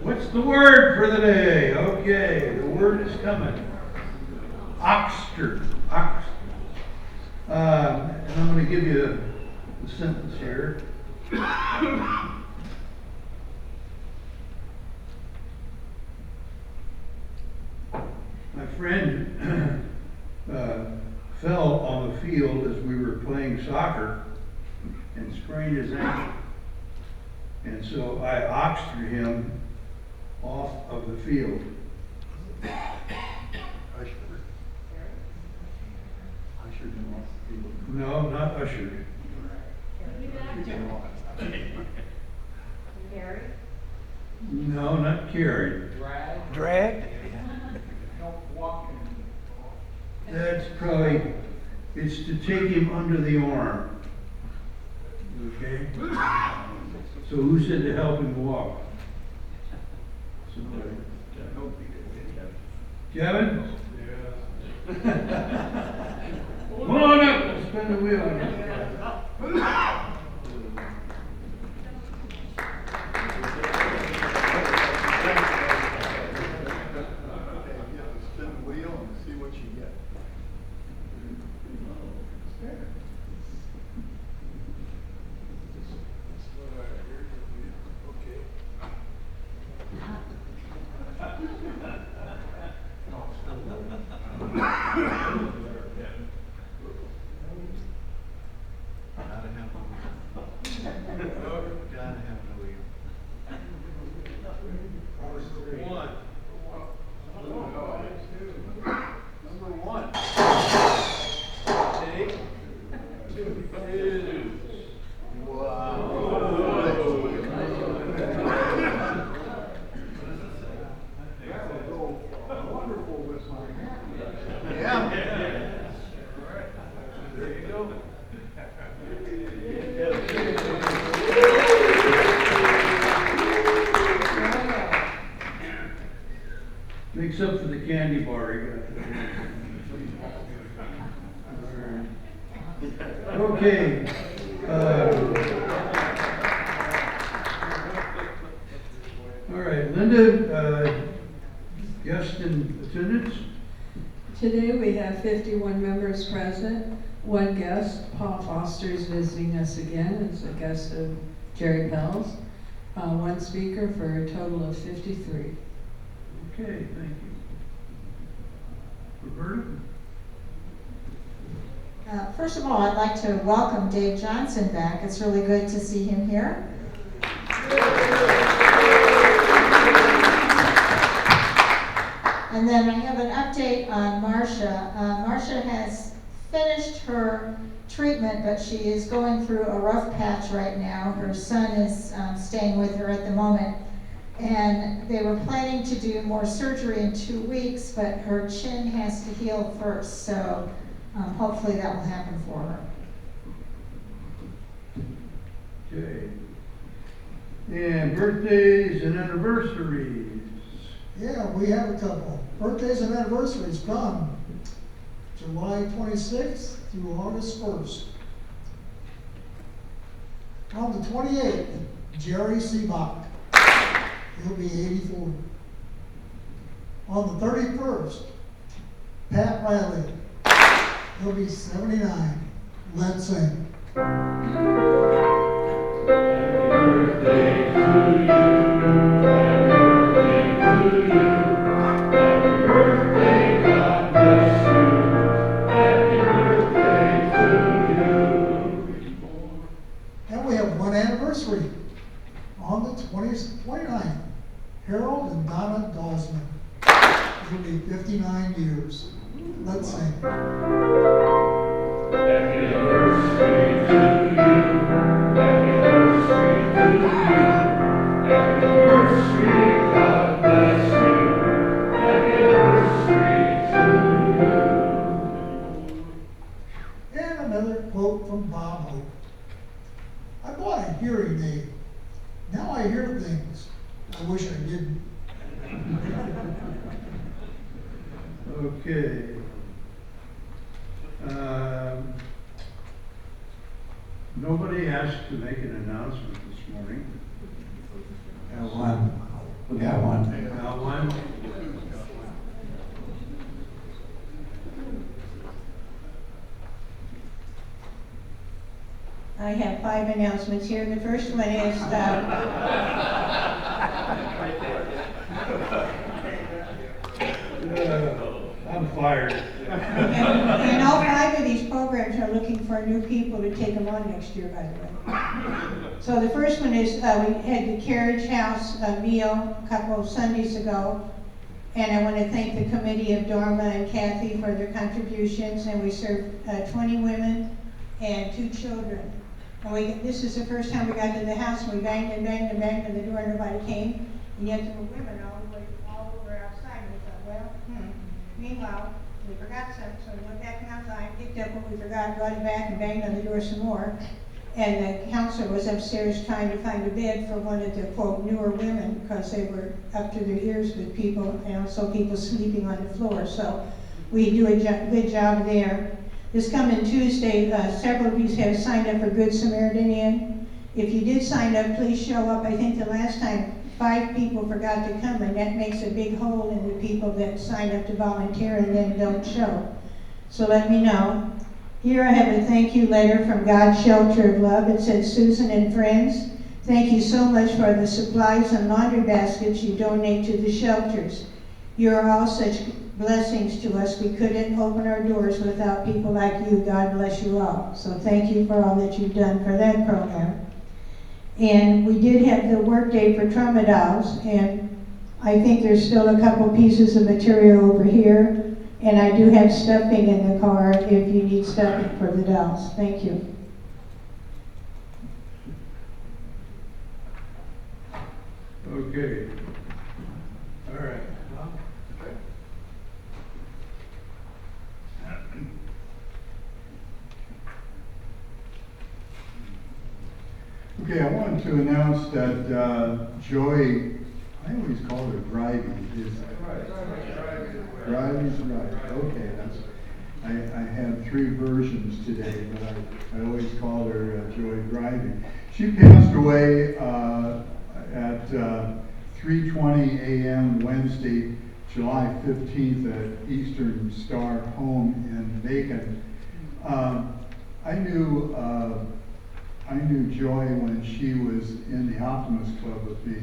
What's the word for the day? Okay, the word is coming. Oxter. And I'm going to give you the sentence here. My friend fell on the field as we were playing soccer and sprained his ankle. And so I oxtered him off of the field. Ushered him off the field. No, not ushered. Carried? No, not carried. Drag? That's probably, it's to take him under the arm. Okay? So who said to help him walk? Somebody. Kevin? Come on up, spin the wheel. Spin the wheel and see what you get. Makes up for the candy bar you got there. Okay. All right, Linda, guest in attendance? Today we have 51 members present. One guest, Paul Foster, is visiting us again as a guest of Jerry Pels. One speaker for a total of 53. Okay, thank you. Roberta? First of all, I'd like to welcome Dave Johnson back. It's really good to see him here. And then I have an update on Marcia. Marcia has finished her treatment, but she is going through a rough patch right now. Her son is staying with her at the moment. And they were planning to do more surgery in 2 weeks, but her chin has to heal first. So hopefully that will happen for her. Okay. And birthdays and anniversaries. Yeah, we have a couple. Birthdays and anniversaries from July 26th through August 1st. On the 28th, Jerry Seabach. He'll be 84. On the 31st, Pat Riley. He'll be 79. Let's sing. And we have one anniversary on the 29th. Harold and Donna Dawsman. It'll be 59 years. Let's sing. Happy anniversary to you. Happy anniversary to you. Happy anniversary, God bless you. Happy anniversary to you. And another quote from Bob Hope. I bought a hearing aid. Now I hear things I wish I didn't. Okay. Nobody asked to make an announcement this morning. Got one. We got one. Got one. I have 5 announcements here. The first one is, I'm fired. and all 5 of these programs are looking for new people to take them on next year, by the way. So the first one is, we had the Carriage House meal a couple of Sundays ago. And I want to thank the committee of Dorma and Kathy for their contributions. And we served 20 women and 2 children. And this is the first time we got to the house, and we banged and banged and banged on the door, and nobody came. And yet there were women all over outside. And we thought, well, Meanwhile, we forgot something, so we went back outside, picked up what we forgot, brought it back, and banged on the door some more. And the counselor was upstairs trying to find a bed for one of the, quote, newer women, because they were up to their ears with people, and also people sleeping on the floor. So we do a good job there. This coming Tuesday, several of you have signed up for Good Samaritan Inn. If you did sign up, please show up. I think the last time 5 people forgot to come, and that makes a big hole in the people that signed up to volunteer and then don't show. So let me know. Here I have a thank you letter from God's Shelter of Love. It says, Susan and friends, thank you so much for the supplies and laundry baskets you donate to the shelters. You are all such blessings to us. We couldn't open our doors without people like you. God bless you all. So thank you for all that you've done for that program. And we did have the work day for trauma dolls, and I think there's still a couple pieces of material over here. And I do have stuffing in the car if you need stuffing for the dolls. Thank you. Okay. All right. Okay, I wanted to announce that Joy, I always call her Drivey. Drivey's right. Okay, I had 3 versions today, but I always called her Joy Drivey. She passed away at 3:20 a.m. Wednesday, July 15th at Eastern Star Home in Macon. I knew Joy when she was in the Optimist Club with me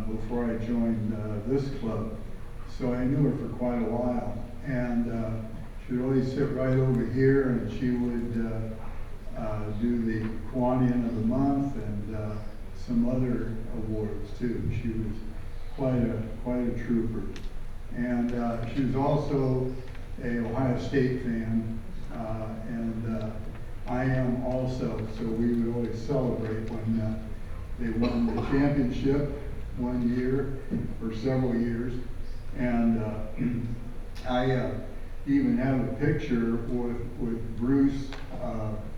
before I joined this club. So I knew her for quite a while. And she would always sit right over here, and she would do the Kiwanis of the Month and some other awards too. She was quite a trooper. And she was also a Ohio State fan, and I am also, so we would always celebrate when they won the championship one year or several years. And I even have a picture with Bruce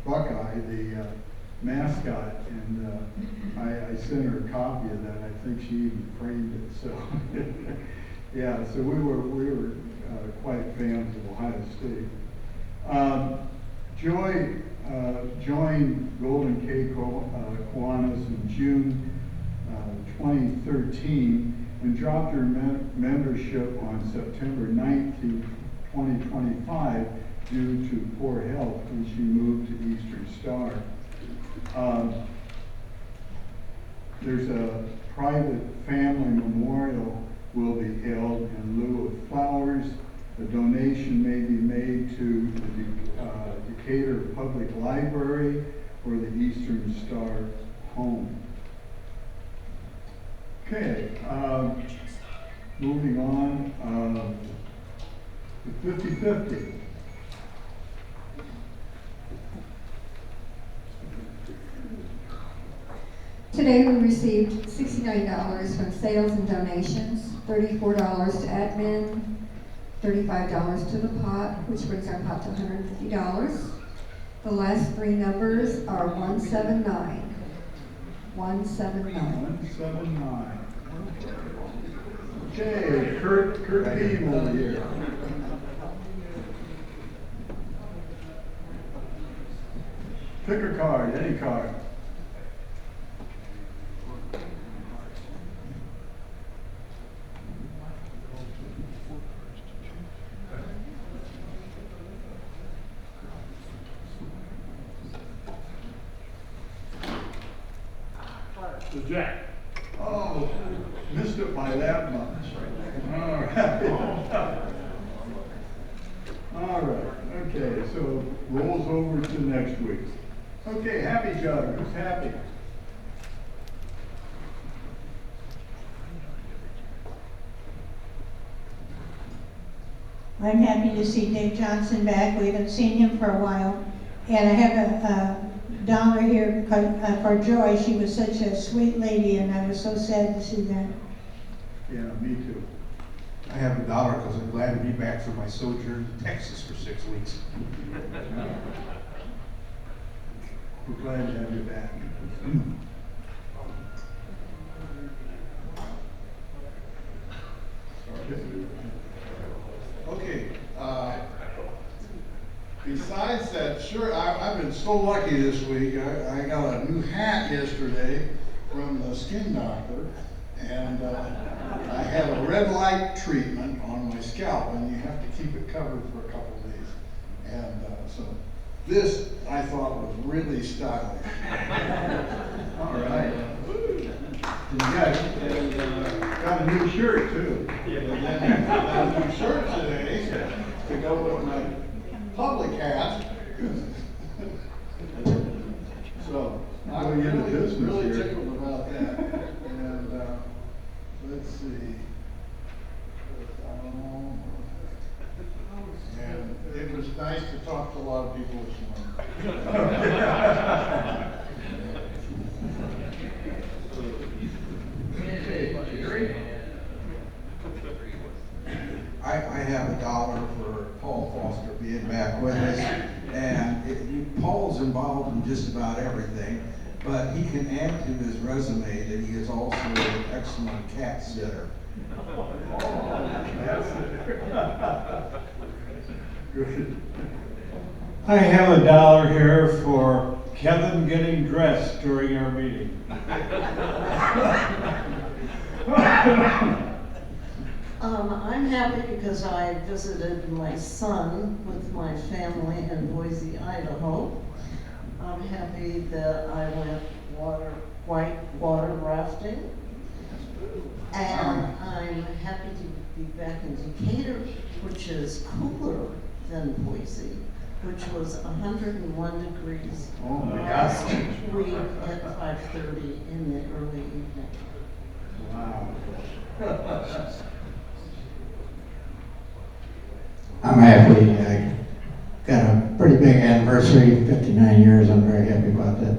Buckeye, the mascot, and I sent her a copy of that. I think she even framed it. So yeah, so we were quite fans of Ohio State. Joy joined Golden K Kiwanis in June 2013 and dropped her membership on September 19th, 2025 due to poor health when she moved to Eastern Star. There's a private family memorial will be held in lieu of flowers. A donation may be made to the Decatur Public Library or the Eastern Star Home. Okay, moving on, the 50-50. Today we received $69 from sales and donations, $34 to admin, $35 to the pot, which brings our pot to $150. The last three numbers are 179. 179. 179. Okay, Kurt Beam over here. Pick a card, any card. The Jack. Oh, missed it by that much. All right. All right, okay, so rolls over to next week. Okay, happy jug, who's happy? I'm happy to see Dave Johnson back. We haven't seen him for a while. And I have a dollar here for Joy. She was such a sweet lady, and I was so sad to see that. Yeah, me too. I have $1 because I'm glad to be back from my sojourn to Texas for 6 weeks. We're glad to have you back. Okay, besides that, sure, I've been so lucky this week. I got a new hat yesterday from the skin doctor, and I had a red light treatment on my scalp, and you have to keep it covered for a couple of days. And so this, I thought, was really stylish. All right. And you got a new shirt too. Yeah, and then I got a new shirt today to go with my public hat. So I'm really tickled about that. And let's see. And it was nice to talk to a lot of people this morning. I have $1 for Paul Foster being back with us, and Paul's involved in just about everything, but he can add to his resume that he is also an excellent cat sitter. I have $1 here for Kevin getting dressed during our meeting. I'm happy because I visited my son with my family in Boise, Idaho. I'm happy that I went white water rafting. And I'm happy to be back in Decatur, which is cooler than Boise, which was 101 degrees last week at 5:30 in the early evening. Wow. I'm happy. I got a pretty big anniversary, 59 years. I'm very happy about that.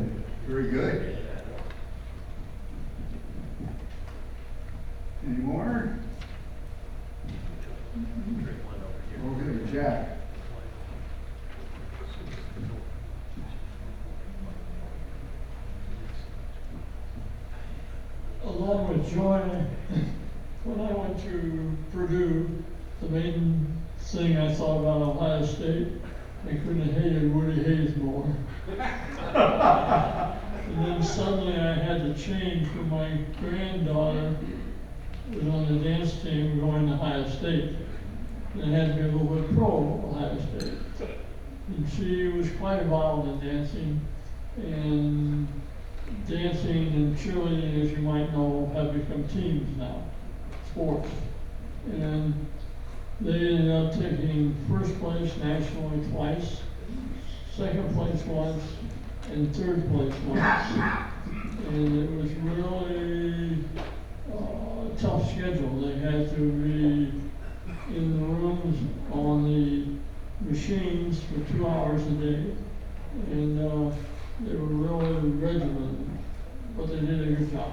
Very good. Any more? Over here, Jack. joy when I went to Purdue. The main thing I thought about Ohio State, I couldn't have hated Woody Hayes more. And then suddenly I had to change when my granddaughter was on the dance team going to Ohio State. And I had to be a little bit pro Ohio State. And she was quite involved in dancing. And dancing and cheerleading, as you might know, have become teams now, sports. And they ended up taking first place nationally twice, second place once, and third place once. And it was really a tough schedule. They had to be in the rooms on the machines for 2 hours a day. And they were really regimented, but they did a good job.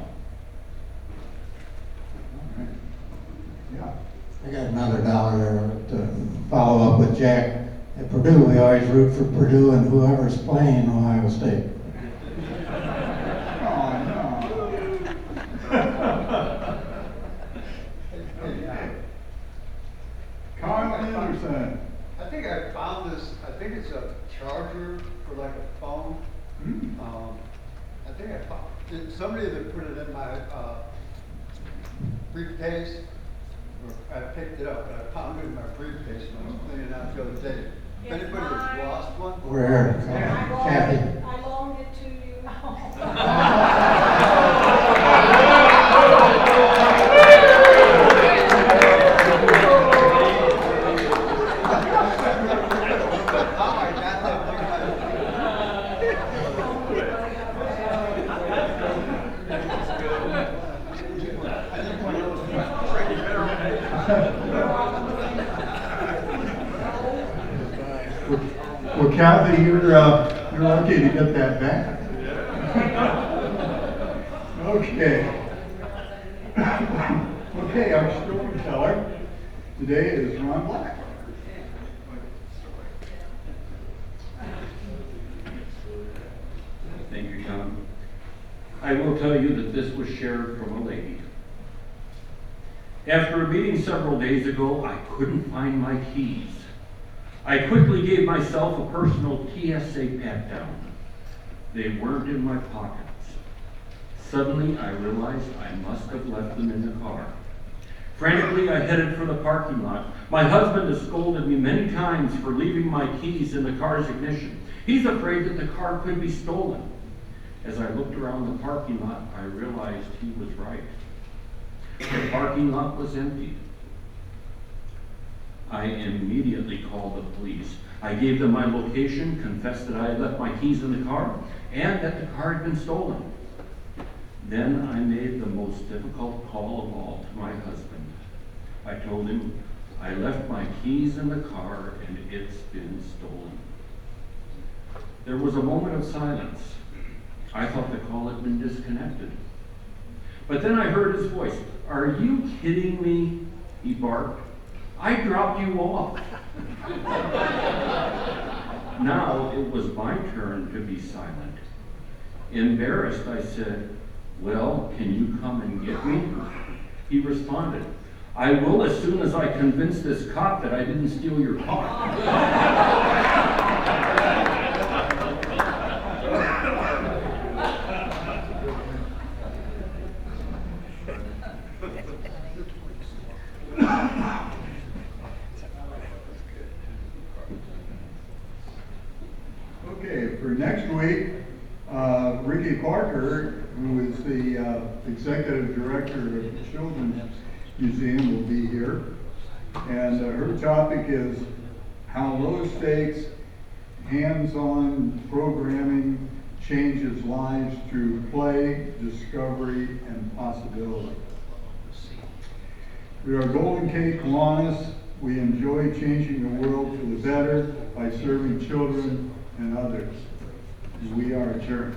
Yeah. I got another $1 there to follow up with Jack. At Purdue, we always root for Purdue and whoever's playing Ohio State. Colin Anderson. I think I found this, I think it's a charger for like a phone. I think I found, somebody that put it in my briefcase, or I picked it up, but I found it in my briefcase when I was cleaning it out the other day. If anybody has lost one. Where? Kathy. I loaned it to you. Well, Kathy, you're lucky to get that back. Okay. Okay, our storyteller today is Ron Black. Thank you, Tom. I will tell you that this was shared from a lady. After a meeting several days ago, I couldn't find my keys. I quickly gave myself a personal TSA pat-down. They weren't in my pockets. Suddenly, I realized I must have left them in the car. Frantically, I headed for the parking lot. My husband has scolded me many times for leaving my keys in the car's ignition. He's afraid that the car could be stolen. As I looked around the parking lot, I realized he was right. The parking lot was empty. I immediately called the police. I gave them my location, confessed that I had left my keys in the car, and that the car had been stolen. Then I made the most difficult call of all to my husband. I told him, I left my keys in the car and it's been stolen. There was a moment of silence. I thought the call had been disconnected. But then I heard his voice. Are you kidding me? He barked. I dropped you off. Now it was my turn to be silent. Embarrassed, I said, well, can you come and get me? He responded, I will as soon as I convince this cop that I didn't steal your car. Okay, for next week, Ricky Parker, who is the executive director of the Children's Museum, will be here. And her topic is how low stakes, hands-on programming changes lives through play, discovery, and possibility. We are Golden K Kiwanis. We enjoy changing the world for the better by serving children and others. We are adjourned.